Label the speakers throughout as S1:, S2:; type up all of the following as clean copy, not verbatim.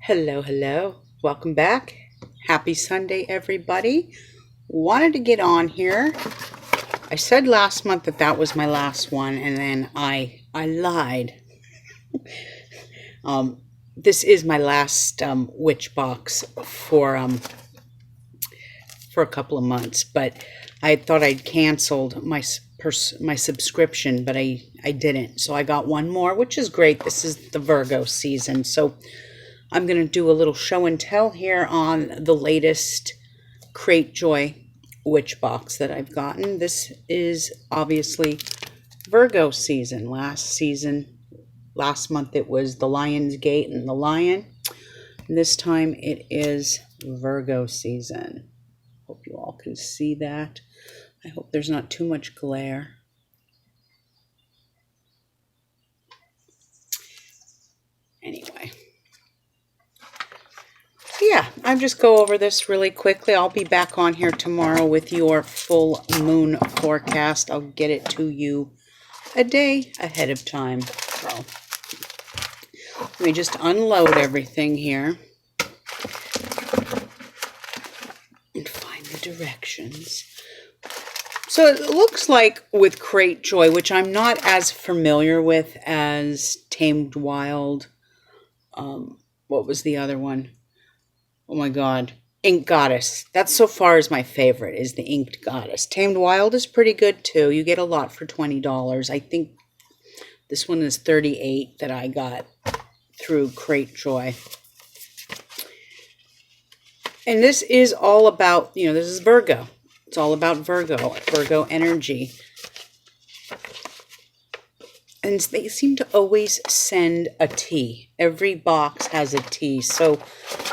S1: Hello, hello. Welcome back. Happy Sunday, everybody. Wanted to get on here. I said last month that that was my last one, and then I lied. This is my last witch box for a couple of months, but I thought I'd canceled my subscription, but I didn't. So I got one more, which is great. This is the Virgo season, so I'm going to do a little show and tell here on the latest Crate Joy witch box that I've gotten. This is obviously Virgo season. Last month it was the Lion's Gate and the Lion. This time it is Virgo season. Hope you all can see that. I hope there's not too much glare. Anyway. Yeah, I'll just go over this really quickly. I'll be back on here tomorrow with your full moon forecast. I'll get it to you a day ahead of time. So let me just unload everything here and find the directions. So it looks like with Crate Joy, which I'm not as familiar with as Tamed Wild. What was the other one? Oh my God. Ink Goddess. That's so far is my favorite, is the Inked Goddess. Tamed Wild is pretty good too. You get a lot for $20. I think this one is $38 that I got through Crate Joy. And this is all about, this is Virgo. It's all about Virgo energy. And they seem to always send a tea. Every box has a tea. So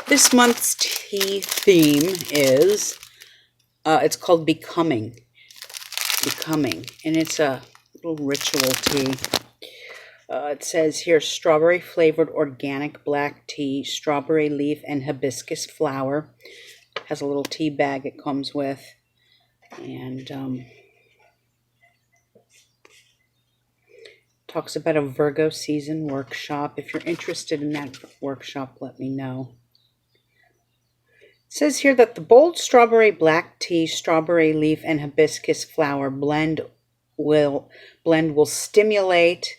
S1: this month's tea theme is, it's called Becoming. And it's a little ritual tea. It says here, strawberry flavored organic black tea, strawberry leaf and hibiscus flower. Has a little tea bag it comes with. And talks about a Virgo season workshop. If you're interested in that workshop, let me know. It says here that the bold strawberry black tea, strawberry leaf, and hibiscus flower blend will stimulate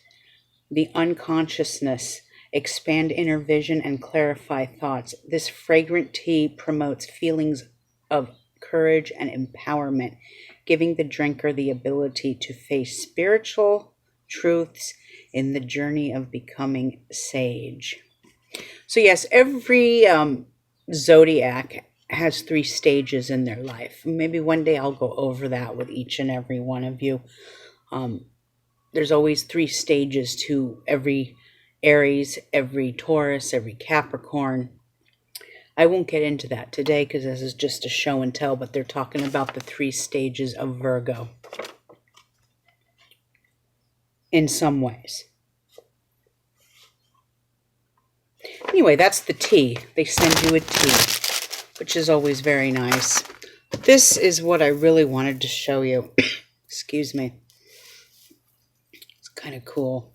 S1: the unconsciousness, expand inner vision, and clarify thoughts. This fragrant tea promotes feelings of courage and empowerment, giving the drinker the ability to face spiritual truths in the journey of becoming sage. So yes, every zodiac has 3 stages in their life. Maybe one day I'll go over that with each and every one of you. There's always 3 stages to every Aries, every Taurus, every Capricorn. I won't get into that today because this is just a show and tell, but they're talking about the 3 stages of Virgo in some ways. Anyway, that's the tea. They send you a tea, which is always very nice. But this is what I really wanted to show you. Excuse me. It's kind of cool.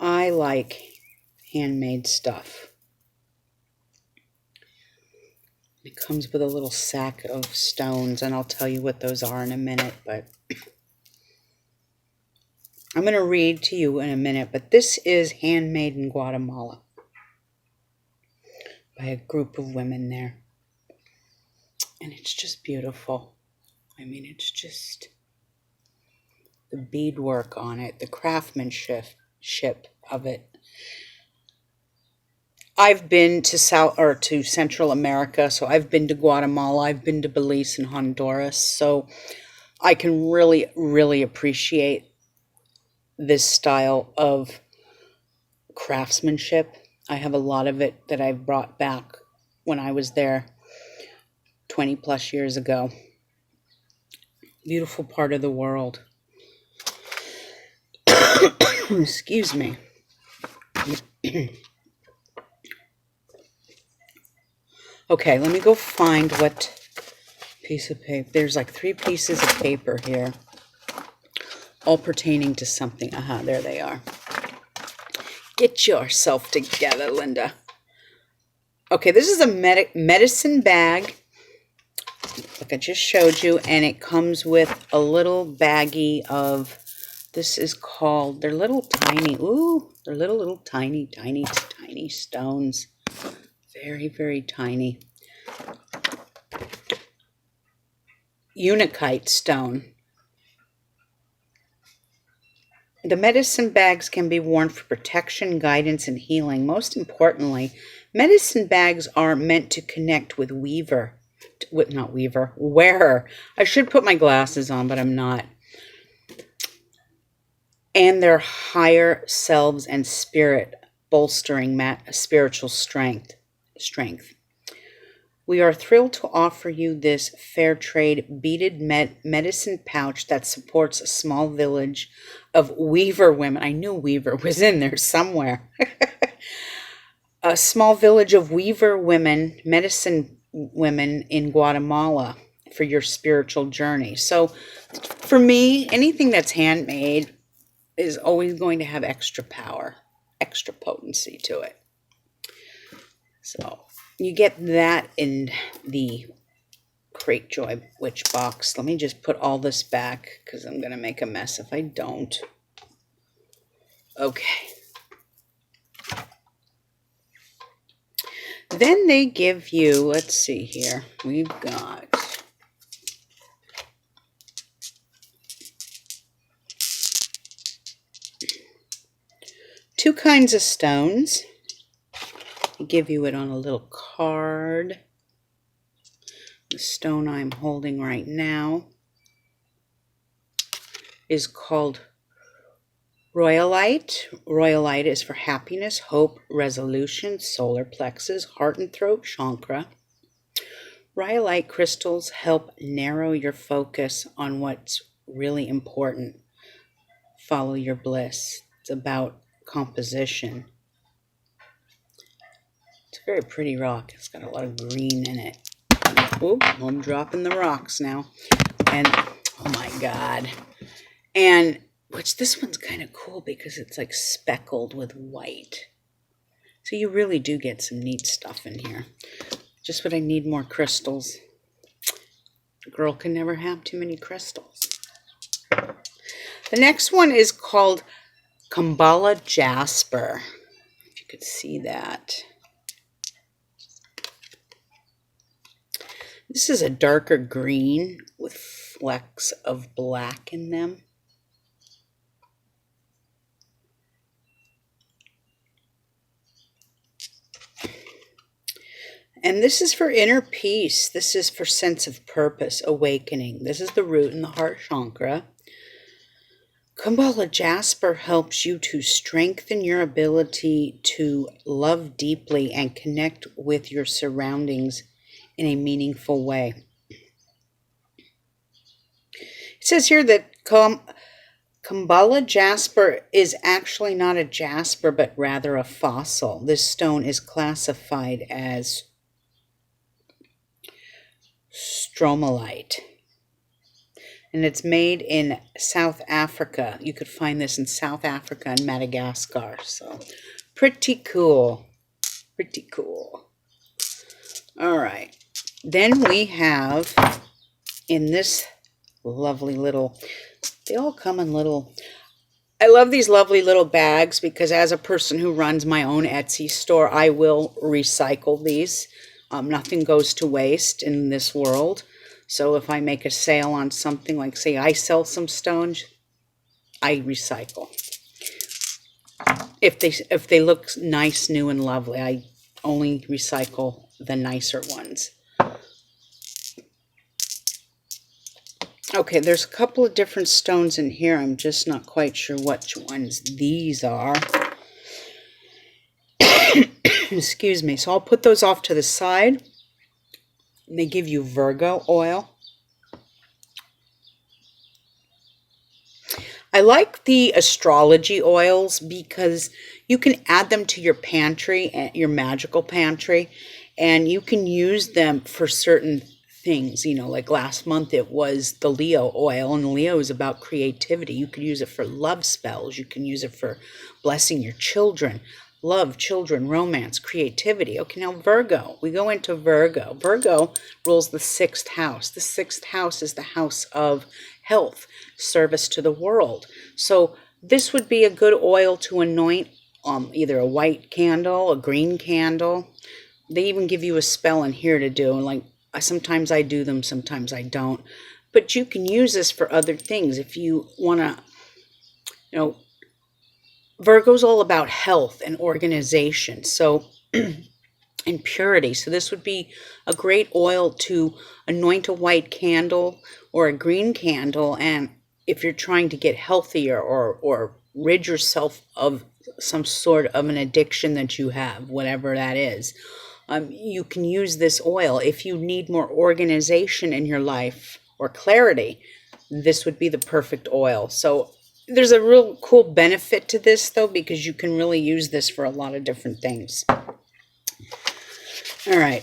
S1: I like handmade stuff. It comes with a little sack of stones, and I'll tell you what those are in a minute, but I'm going to read to you in a minute, but this is handmade in Guatemala by a group of women there. And it's just beautiful. I mean, it's just the beadwork on it, the craftsmanship of it. I've been to Central America, so I've been to Guatemala, I've been to Belize and Honduras, so I can really, really appreciate this style of craftsmanship. I have a lot of it that I've brought back when I was there 20 plus years ago. Beautiful part of the world. Excuse me. Okay, let me go find what piece of paper. There's like 3 pieces of paper here, all pertaining to something. Aha, there they are. Get yourself together, Linda. Okay, this is a medicine bag, like I just showed you, and it comes with a little baggie of, this is called, they're little tiny, ooh, they're little tiny stones. Very, very tiny. Unakite stone. The medicine bags can be worn for protection, guidance, and healing. Most importantly, medicine bags are meant to connect with wearer. I should put my glasses on, but I'm not. And their higher selves and spirit, bolstering spiritual strength. We are thrilled to offer you this fair trade beaded medicine pouch that supports a small village of weaver women. I knew weaver was in there somewhere. A small village of weaver women, medicine women in Guatemala for your spiritual journey. So for me, anything that's handmade is always going to have extra power, extra potency to it. So you get that in the Crate Joy Witch box. Let me just put all this back because I'm going to make a mess if I don't. Okay. Then they give you, let's see here, we've got two kinds of stones. They give you it on a little card. The stone I'm holding right now is called Royalite. Royalite is for happiness, hope, resolution, solar plexus, heart and throat chakra. Rhyolite crystals help narrow your focus on what's really important. Follow your bliss. It's about composition. It's a very pretty rock. It's got a lot of green in it. Oh, I'm dropping the rocks now. And, oh my God. And, which this one's kind of cool because it's like speckled with white. So you really do get some neat stuff in here. Just what I need, more crystals. A girl can never have too many crystals. The next one is called Kumbala Jasper. If you could see that. This is a darker green with flecks of black in them. And this is for inner peace. This is for sense of purpose, awakening. This is the root and the heart chakra. Kumbala Jasper helps you to strengthen your ability to love deeply and connect with your surroundings in a meaningful way. It says here that Kumbala Jasper is actually not a jasper, but rather a fossil. This stone is classified as stromalite. And it's made in South Africa. You could find this in South Africa and Madagascar. So pretty cool. Pretty cool. All right. Then we have in this lovely little, they all come in little, I love these lovely little bags because as a person who runs my own Etsy store, I will recycle these. Nothing goes to waste in this world. So if I make a sale on something, like say I sell some stones, I recycle. If they look nice, new, and lovely, I only recycle the nicer ones. Okay, there's a couple of different stones in here. I'm just not quite sure which ones these are. Excuse me. So I'll put those off to the side. And they give you Virgo oil. I like the astrology oils because you can add them to your pantry, your magical pantry, and you can use them for certain things. You know, like last month it was the Leo oil, and Leo is about creativity. You could use it for love spells. You can use it for blessing your children. Love, children, romance, creativity. Okay, now Virgo. We go into Virgo. Virgo rules the 6th house. The 6th house is the house of health, service to the world. So this would be a good oil to anoint either a white candle, a green candle. They even give you a spell in here to do. Like sometimes I do them, sometimes I don't. But you can use this for other things if you want to, you know, Virgo's all about health and organization, so and purity. So this would be a great oil to anoint a white candle or a green candle, and if you're trying to get healthier or rid yourself of some sort of an addiction that you have, whatever that is, you can use this oil. If you need more organization in your life or clarity, this would be the perfect oil. So there's a real cool benefit to this, though, because you can really use this for a lot of different things. All right.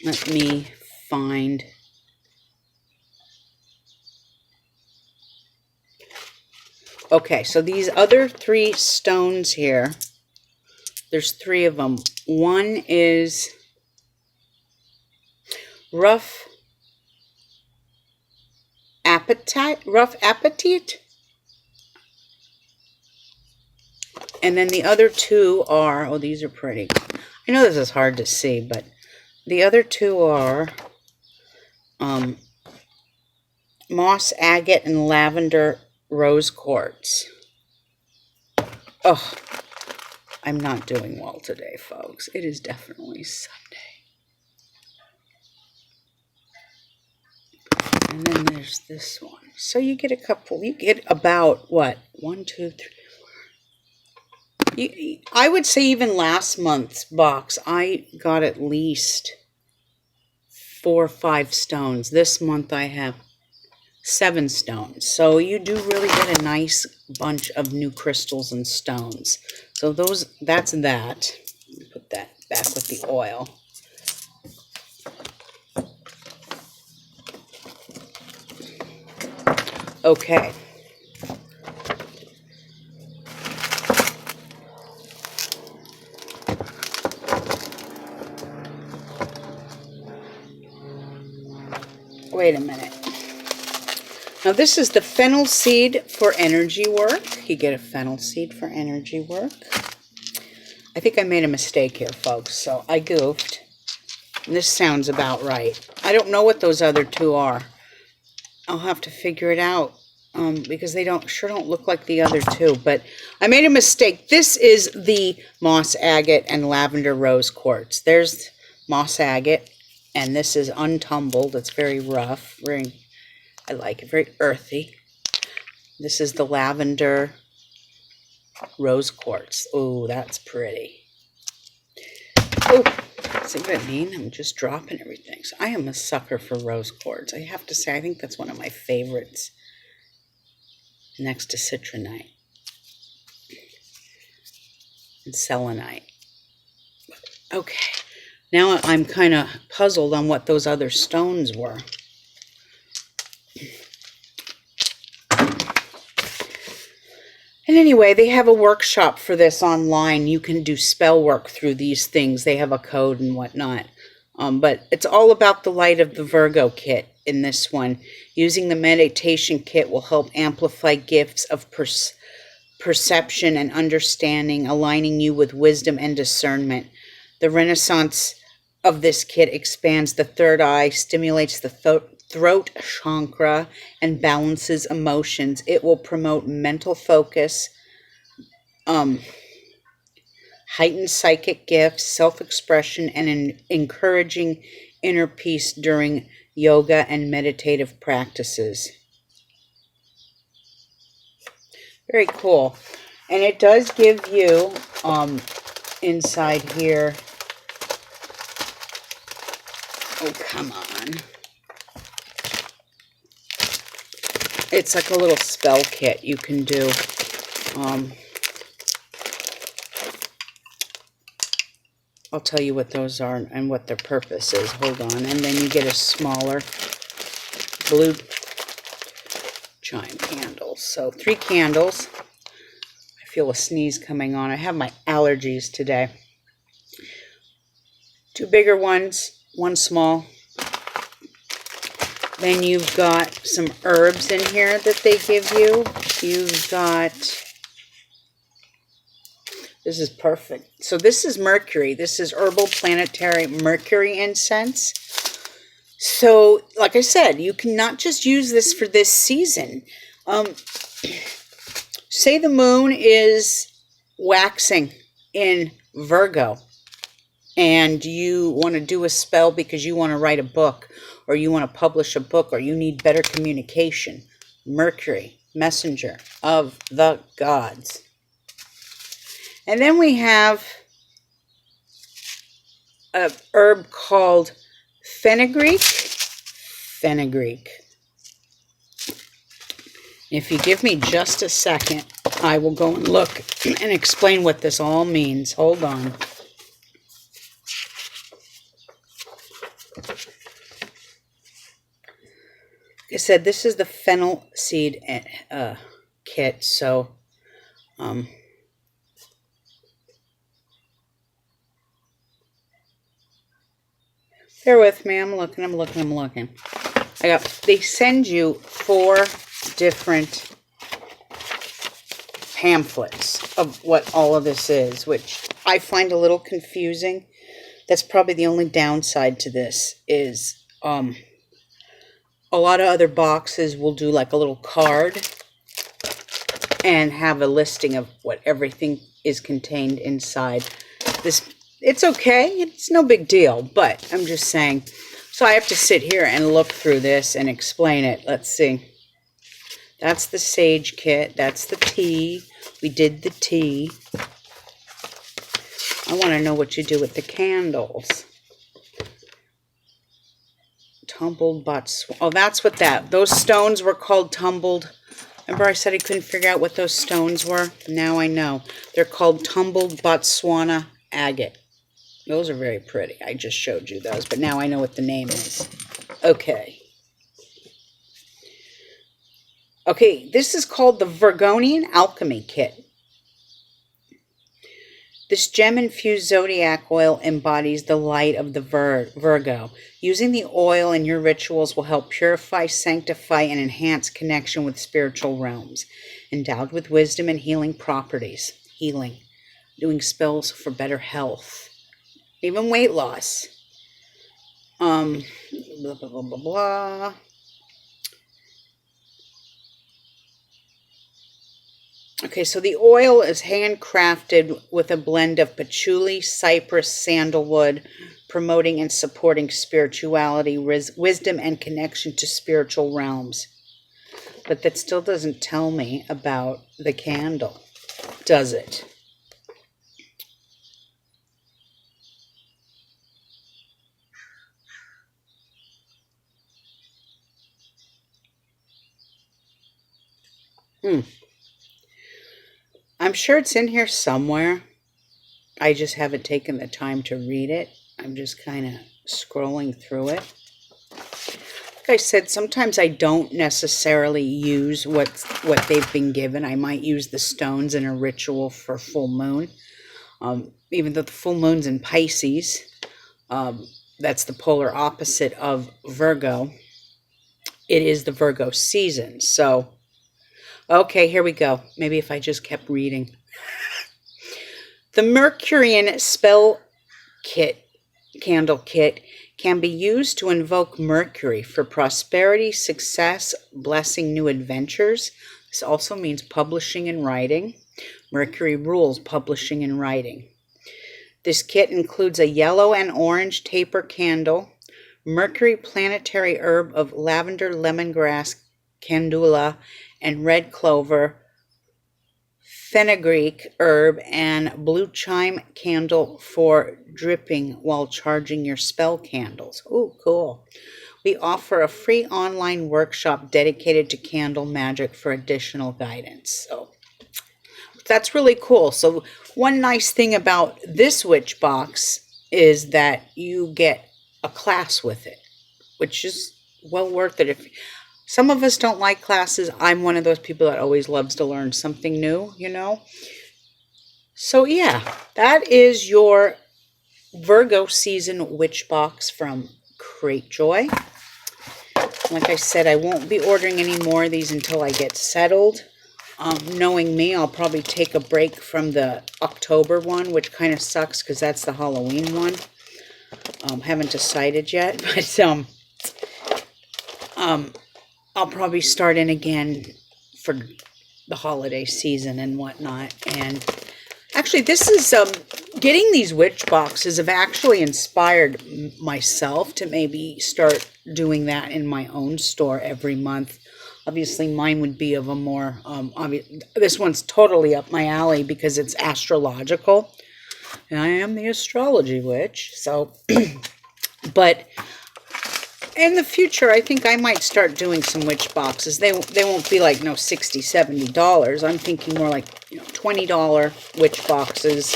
S1: Let me find... Okay, so these other 3 stones here, there's 3 of them. One is rough appetite, and then the other 2 are, oh, these are pretty. I know this is hard to see, but the other 2 are moss agate and lavender rose quartz. Oh, I'm not doing well today, folks. It is definitely Sunday. And then there's this one. So you get a couple, you get about, what, 1, 2, 3, 4. I would say even last month's box, I got at least 4 or 5 stones. This month I have 7 stones. So you do really get a nice bunch of new crystals and stones. So that's that. Let me put that back with the oil. Okay. Wait a minute. Now this is the fennel seed for energy work. You get a fennel seed for energy work. I think I made a mistake here, folks, so I goofed. And this sounds about right. I don't know what those other 2 are. I'll have to figure it out because they sure don't look like the other 2. But I made a mistake. This is the moss agate and lavender rose quartz. There's moss agate, and this is untumbled. It's very rough. I like it. Very earthy. This is the lavender rose quartz. Oh, that's pretty. Oh. See what I mean? I'm just dropping everything. So I am a sucker for rose quartz. I have to say, I think that's one of my favorites next to citronite and selenite. Okay, now I'm kind of puzzled on what those other stones were. And anyway, they have a workshop for this online. You can do spell work through these things. They have a code and whatnot. But it's all about the light of the Virgo kit in this one. Using the meditation kit will help amplify gifts of perception and understanding, aligning you with wisdom and discernment. The renaissance of this kit expands the third eye, stimulates the throat chakra, and balances emotions. It will promote mental focus, heightened psychic gifts, self-expression, and encouraging inner peace during yoga and meditative practices. Very cool. And it does give you inside here, oh, come on. It's like a little spell kit you can do. I'll tell you what those are and what their purpose is. Hold on. And then you get a smaller blue chime candle. So 3 candles. I feel a sneeze coming on. I have my allergies today. 2 bigger ones, 1 small. Then you've got some herbs in here that they give you. You've got, this is perfect. So this is Mercury. This is Herbal Planetary Mercury Incense. So, like I said, you can not just use this for this season. Say the moon is waxing in Virgo, and you want to do a spell because you want to write a book, or you want to publish a book, or you need better communication. Mercury, messenger of the gods. And then we have a herb called fenugreek. Fenugreek. If you give me just a second, I will go and look and explain what this all means. Hold on. Like I said, this is the fennel seed kit, so bear with me. I'm looking. They send you 4 different pamphlets of what all of this is, which I find a little confusing. That's probably the only downside to this is a lot of other boxes will do like a little card and have a listing of what everything is contained inside. This, it's okay. It's no big deal, but I'm just saying. So I have to sit here and look through this and explain it. Let's see. That's the sage kit. That's the tea. We did the tea. I want to know what you do with the candles. Tumbled Botswana. Oh, that's what those stones were called. Tumbled. Remember I said I couldn't figure out what those stones were? Now I know. They're called tumbled Botswana agate. Those are very pretty. I just showed you those, but now I know what the name is. Okay. Okay, this is called the Virgonian Alchemy Kit. This gem-infused zodiac oil embodies the light of the Virgo. Using the oil in your rituals will help purify, sanctify, and enhance connection with spiritual realms. Endowed with wisdom and healing properties. Healing. Doing spells for better health. Even weight loss. Blah, blah, blah, blah, blah. Okay, so the oil is handcrafted with a blend of patchouli, cypress, sandalwood, promoting and supporting spirituality, wisdom, and connection to spiritual realms. But that still doesn't tell me about the candle, does it? I'm sure it's in here somewhere. I just haven't taken the time to read it. I'm just kind of scrolling through it. Like I said, sometimes I don't necessarily use what they've been given. I might use the stones in a ritual for full moon. Even though the full moon's in Pisces, that's the polar opposite of Virgo. It is the Virgo season, so... Okay, here we go. Maybe if I just kept reading. The Mercurian spell kit, candle kit, can be used to invoke Mercury for prosperity, success, blessing new adventures. This also means publishing and writing. Mercury rules publishing and writing. This kit includes a yellow and orange taper candle, Mercury planetary herb of lavender, lemongrass, calendula, and red clover, fenugreek herb, and blue chime candle for dripping while charging your spell candles. Ooh, cool. We offer a free online workshop dedicated to candle magic for additional guidance. So that's really cool. So one nice thing about this witch box is that you get a class with it, which is well worth it. If some of us don't like classes, I'm one of those people that always loves to learn something new, you know. So yeah, that is your Virgo season witch box from Crate Joy. Like I said, I won't be ordering any more of these until I get settled. Knowing me, I'll probably take a break from the October one, which kind of sucks because that's the Halloween one. Haven't decided yet, but I'll probably start in again for the holiday season and whatnot. And actually, this is getting these witch boxes have actually inspired myself to maybe start doing that in my own store every month. Obviously, mine would be of a more this one's totally up my alley because it's astrological, and I am the astrology witch. So, but in the future, I think I might start doing some witch boxes. They won't be like no $60, $70. I'm thinking more like $20 witch boxes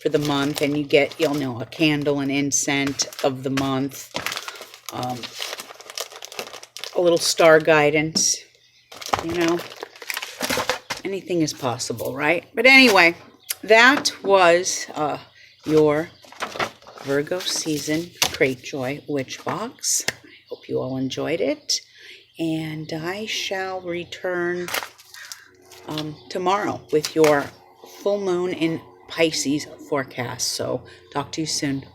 S1: for the month, and you get a candle and incense of the month, a little star guidance. Anything is possible, right? But anyway, that was your Virgo season Crate Joy witch box. Hope you all enjoyed it, and I shall return tomorrow with your full moon in Pisces forecast. So talk to you soon.